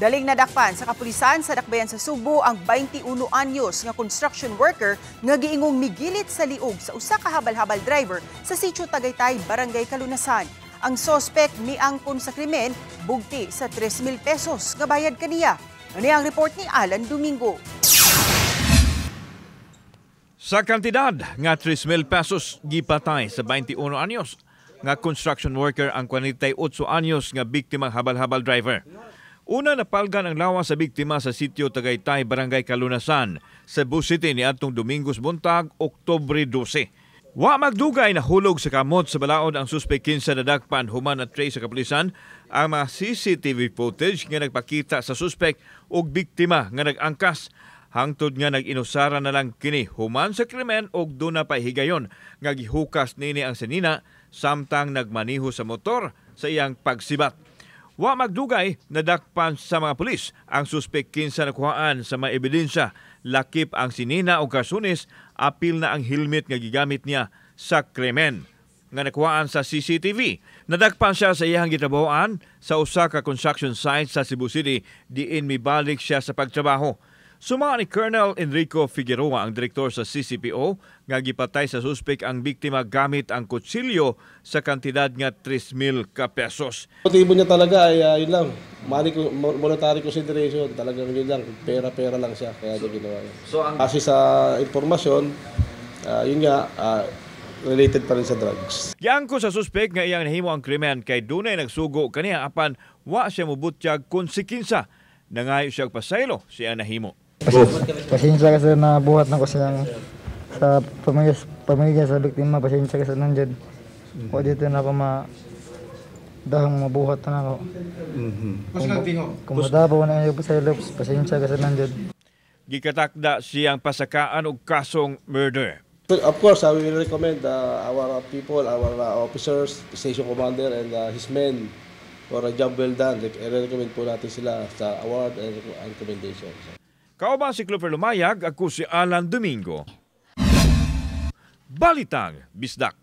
Daling nadakpan sa kapulisan sa Dakbayan sa Subo ang 21 anyos nga construction worker nga giingong migilit sa liog sa usa ka habal-habal driver sa Sitio Tagaytay, Barangay Kalunasan. Ang sospek miangkon sa krimen bugti sa 3,000 pesos nga bayad kaniya. Ano ang report ni Alan Domingo? Sa kantidad nga 3,000 pesos gipatay sa 21 anyos nga construction worker ang 48 anyos nga biktimang habal-habal driver. Una napalgan ang lawas sa biktima sa Sitio Tagaytay, Barangay Kalunasan, Cebu City niadtong Domingos buntag, Oktubre 12. Wa magdugay na hulog sa kamot sa balaod ang suspek kinsa nadakpan human at trace sa kapulisan ang mga CCTV footage nga nagpakita sa suspek ug biktima nga nag-angkas. Hangtod nga nag-inusara na lang kini human sa krimen ug duna pa higayon nga gihukas nini ang sinina samtang nagmaniho sa motor sa iyang pagsibat. Wa magdugay nadakpan sa mga pulis ang suspek kinsa nakuhaan sa mga ebidensya. Lakip ang sinina o kasunis, apil na ang helmet nga gigamit niya sa krimen. Nga nakuhaan sa CCTV, nadakpan siya sa iyang gitrabahoan sa usa ka construction site sa Cebu City diin mibalik siya sa pagtrabaho. Sumama ni Colonel Enrico Figueroa, ang direktor sa CCPO, nga gipatay sa suspek ang biktima gamit ang kutsilyo sa kantidad nga 3,000 pesos. Motibo niya talaga ay yun lang, monetary consideration, talagang yun lang, pera-pera lang siya, kaya niya ginawa yun. Kasi sa informasyon, yun nga, related pa rin sa drugs. Giangko sa suspek nga iyang nahimo ang krimen kay dunay nagsugo kaniya apan wa siya mobutyag kung si kinsa nangayo siya pasaylo siya nahimo. Pasensya kasi na buhat na ko siyang sa pamilya sa biktima, pasensya kasi nandiyan. O dito na ako dahong mabuhat na ako. Kung madabaw na yung pasaylo, pasensya kasi nandiyan. Gikatakda siyang pasakaan og kasong murder. Of course, I will recommend our people, our officers, station commander and his men for a job well done. I-recommend po natin sila sa award and recommendation. Kauban si Clover Lumayag, ako si Alan Domingo. Balitang Bisdak.